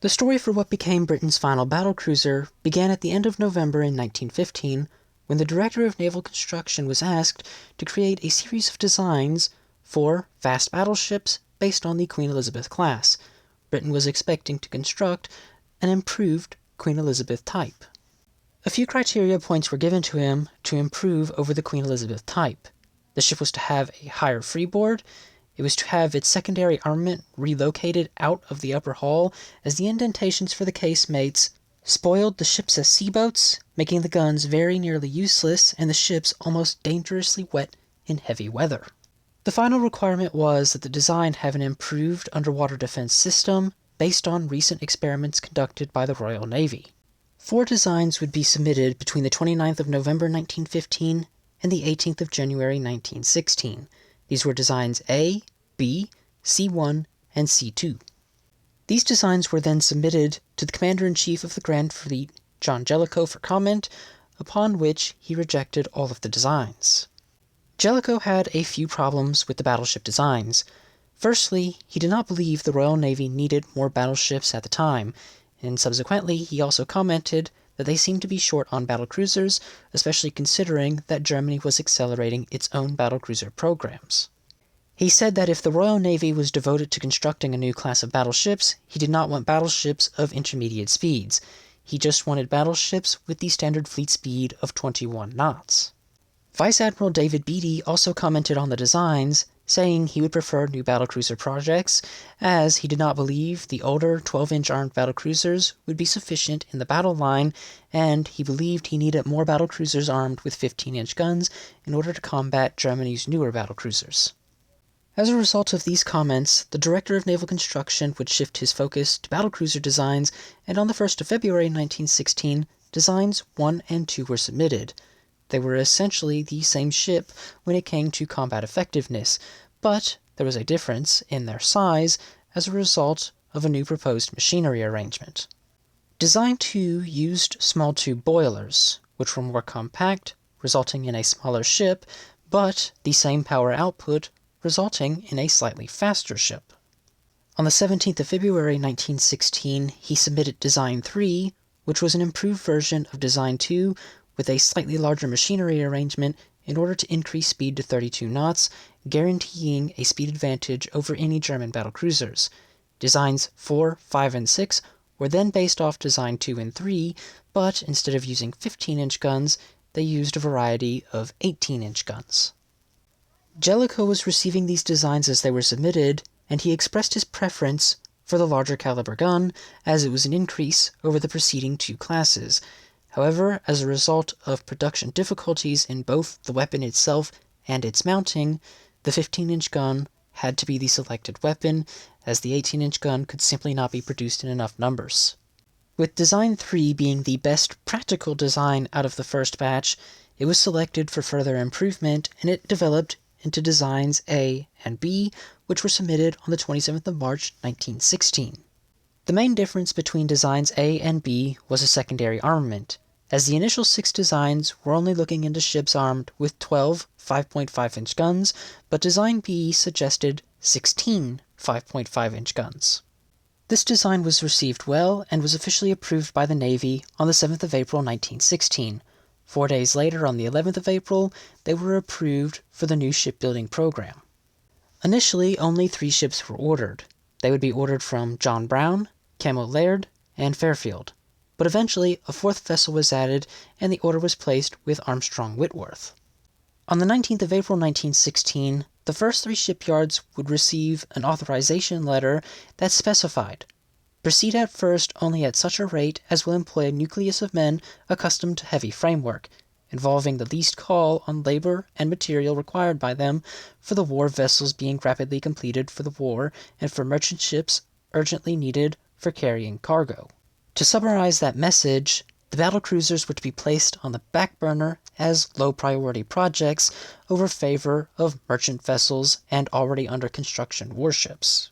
The story for what became Britain's final battlecruiser began at the end of November in 1915, when the Director of Naval Construction was asked to create a series of designs for fast battleships based on the Queen Elizabeth class. Britain was expecting to construct an improved Queen Elizabeth type. A few criteria points were given to him to improve over the Queen Elizabeth type. The ship was to have a higher freeboard. It was to have its secondary armament relocated out of the upper hull, as the indentations for the casemates spoiled the ships as seaboats, making the guns very nearly useless and the ships almost dangerously wet in heavy weather. The final requirement was that the design have an improved underwater defense system based on recent experiments conducted by the Royal Navy. 4 designs would be submitted between the 29th of November 1915 and the 18th of January 1916. These were designs A, B, C1, and C2. These designs were then submitted to the Commander-in-Chief of the Grand Fleet, John Jellicoe, for comment, upon which he rejected all of the designs. Jellicoe had a few problems with the battleship designs. Firstly, he did not believe the Royal Navy needed more battleships at the time, and subsequently he also commented that they seemed to be short on battlecruisers, especially considering that Germany was accelerating its own battlecruiser programs. He said that if the Royal Navy was devoted to constructing a new class of battleships, he did not want battleships of intermediate speeds. He just wanted battleships with the standard fleet speed of 21 knots. Vice Admiral David Beatty also commented on the designs, saying he would prefer new battlecruiser projects, as he did not believe the older 12-inch armed battlecruisers would be sufficient in the battle line, and he believed he needed more battlecruisers armed with 15-inch guns in order to combat Germany's newer battlecruisers. As a result of these comments, the Director of Naval Construction would shift his focus to battlecruiser designs, and on the 1st of February 1916, designs 1 and 2 were submitted. They were essentially the same ship when it came to combat effectiveness, but there was a difference in their size as a result of a new proposed machinery arrangement. Design 2 used small tube boilers, which were more compact, resulting in a smaller ship, but the same power output, resulting in a slightly faster ship. On the 17th of February 1916, he submitted Design 3, which was an improved version of Design 2, with a slightly larger machinery arrangement in order to increase speed to 32 knots, guaranteeing a speed advantage over any German battlecruisers. Designs 4, 5, and 6 were then based off Design 2 and 3, but instead of using 15-inch guns, they used a variety of 18-inch guns. Jellicoe was receiving these designs as they were submitted, and he expressed his preference for the larger caliber gun, as it was an increase over the preceding 2 classes. However, as a result of production difficulties in both the weapon itself and its mounting, the 15-inch gun had to be the selected weapon, as the 18-inch gun could simply not be produced in enough numbers. With Design 3 being the best practical design out of the first batch, it was selected for further improvement, and it developed into Designs A and B, which were submitted on the 27th of March 1916. The main difference between Designs A and B was a secondary armament, as the initial 6 designs were only looking into ships armed with 12 5.5-inch guns, but Design B suggested 16 5.5-inch guns. This design was received well and was officially approved by the Navy on the 7th of April 1916. 4 days later, on the 11th of April, they were approved for the new shipbuilding program. Initially, only 3 ships were ordered. They would be ordered from John Brown, Camo Laird, and Fairfield, but eventually a 4th vessel was added and the order was placed with Armstrong Whitworth. On the 19th of April 1916, the first 3 shipyards would receive an authorization letter that specified, "Proceed at first only at such a rate as will employ a nucleus of men accustomed to heavy framework, involving the least call on labor and material required by them, for the war vessels being rapidly completed for the war and for merchant ships urgently needed for carrying cargo." To summarize that message, the battlecruisers were to be placed on the back burner as low-priority projects over favor of merchant vessels and already under construction warships.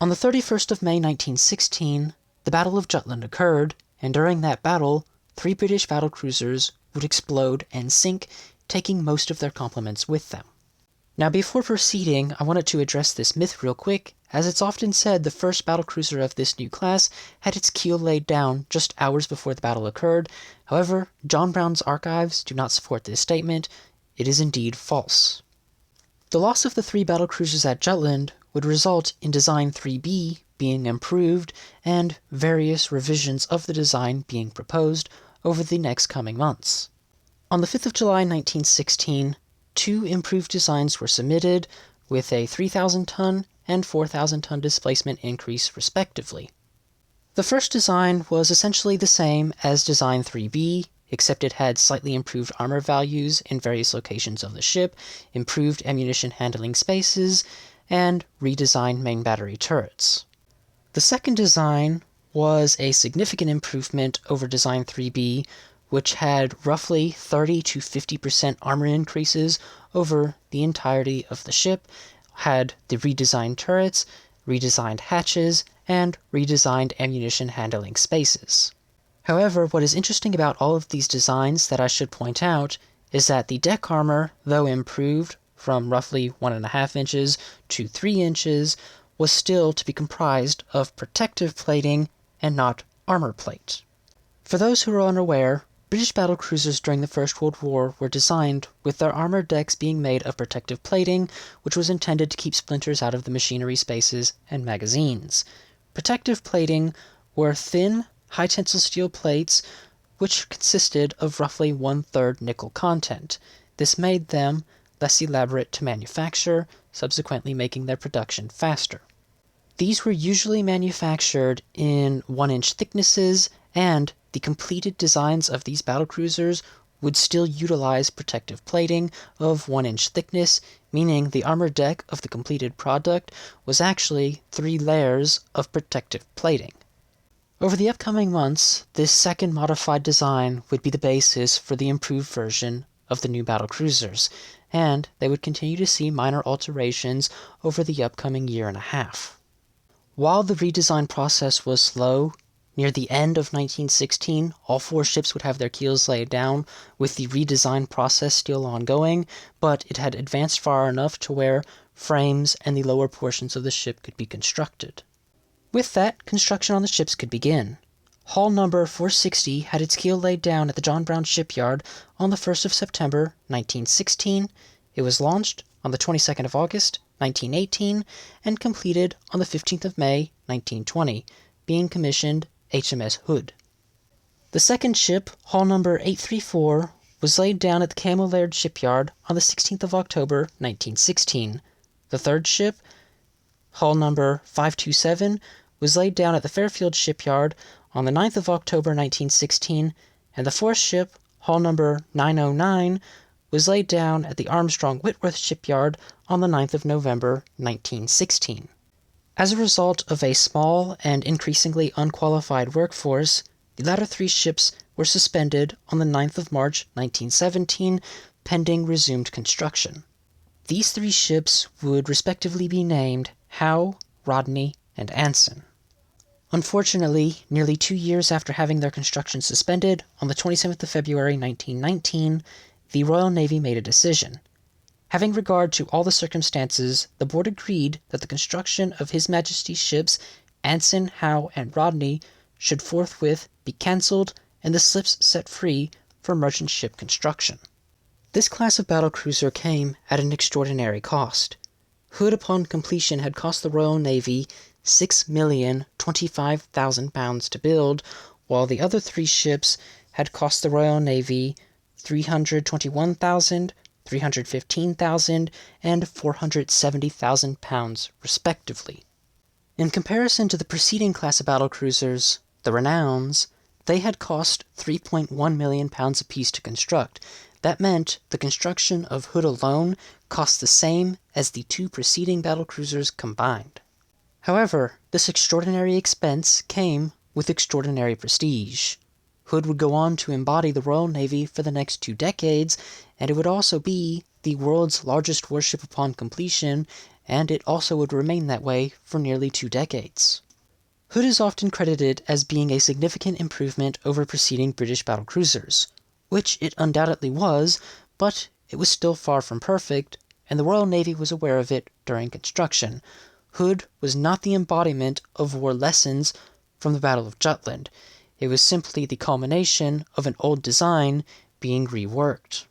On the 31st of May 1916, the Battle of Jutland occurred, and during that battle, 3 British battlecruisers would explode and sink, taking most of their complements with them. Now before proceeding, I wanted to address this myth real quick, as it's often said the first battlecruiser of this new class had its keel laid down just hours before the battle occurred. However, John Brown's archives do not support this statement. It is indeed false. The loss of the 3 battlecruisers at Jutland would result in Design 3B being improved and various revisions of the design being proposed over the next coming months. On the 5th of July 1916, 2 improved designs were submitted with a 3,000-ton and 4,000-ton displacement increase respectively. The first design was essentially the same as Design 3B, except it had slightly improved armor values in various locations of the ship, improved ammunition handling spaces, and redesigned main battery turrets. The second design was a significant improvement over Design 3B, which had roughly 30 to 50% armor increases over the entirety of the ship, had the redesigned turrets, redesigned hatches, and redesigned ammunition handling spaces. However, what is interesting about all of these designs that I should point out is that the deck armor, though improved from roughly 1.5 inches to 3 inches, was still to be comprised of protective plating and not armor plate. For those who are unaware, British battlecruisers during the First World War were designed with their armored decks being made of protective plating, which was intended to keep splinters out of the machinery spaces and magazines. Protective plating were thin, high-tensile steel plates, which consisted of roughly 1/3 nickel content. This made them less elaborate to manufacture, subsequently making their production faster. These were usually manufactured in 1-inch thicknesses, and the completed designs of these battlecruisers would still utilize protective plating of 1-inch thickness, meaning the armored deck of the completed product was actually 3 layers of protective plating. Over the upcoming months, this second modified design would be the basis for the improved version of the new battlecruisers, and they would continue to see minor alterations over the upcoming year and a half. While the redesign process was slow, near the end of 1916, all 4 ships would have their keels laid down, with the redesign process still ongoing, but it had advanced far enough to where frames and the lower portions of the ship could be constructed. With that, construction on the ships could begin. Hull number 460 had its keel laid down at the John Brown shipyard on the 1st of September 1916. It was launched on the 22nd of August 1918 and completed on the 15th of May 1920, being commissioned HMS Hood. The second ship, hull number 834, was laid down at the Cancellation shipyard on the 16th of October 1916. The third ship, hull number 527, was laid down at the Fairfield shipyard on the 9th of October 1916, and the fourth ship, hull number 909, was laid down at the Armstrong Whitworth shipyard on the 9th of November 1916. As a result of a small and increasingly unqualified workforce, the latter 3 ships were suspended on the 9th of March 1917, pending resumed construction. These 3 ships would respectively be named Howe, Rodney, and Anson. Unfortunately, nearly 2 years after having their construction suspended, on the 27th of February 1919, the Royal Navy made a decision. Having regard to all the circumstances, the board agreed that the construction of His Majesty's ships Anson, Howe, and Rodney should forthwith be cancelled and the slips set free for merchant ship construction. This class of battlecruiser came at an extraordinary cost. Hood upon completion had cost the Royal Navy £6,025,000 to build, while the other 3 ships had cost the Royal Navy £321,000, £315,000, and £470,000 respectively. In comparison to the preceding class of battlecruisers, the Renowns, they had cost £3.1 million apiece to construct. That meant the construction of Hood alone cost the same as the 2 preceding battlecruisers combined. However, this extraordinary expense came with extraordinary prestige. Hood would go on to embody the Royal Navy for the next 2 decades, and it would also be the world's largest warship upon completion, and it also would remain that way for nearly 2 decades. Hood is often credited as being a significant improvement over preceding British battlecruisers, which it undoubtedly was, but it was still far from perfect, and the Royal Navy was aware of it during construction. Hood was not the embodiment of war lessons from the Battle of Jutland. It was simply the culmination of an old design being reworked.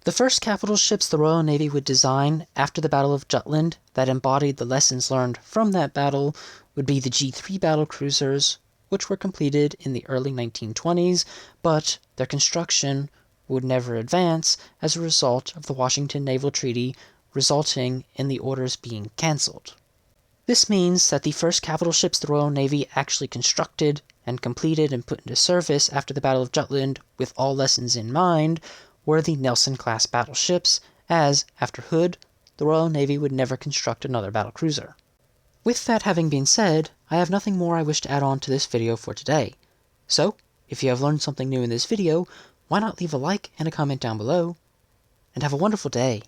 The first capital ships the Royal Navy would design after the Battle of Jutland that embodied the lessons learned from that battle would be the G3 battlecruisers, which were completed in the early 1920s, but their construction would never advance as a result of the Washington Naval Treaty, resulting in the orders being cancelled. This means that the first capital ships the Royal Navy actually constructed and completed and put into service after the Battle of Jutland with all lessons in mind were the Nelson-class battleships, as, after Hood, the Royal Navy would never construct another battlecruiser. With that having been said, I have nothing more I wish to add on to this video for today. So, if you have learned something new in this video, why not leave a like and a comment down below, and have a wonderful day.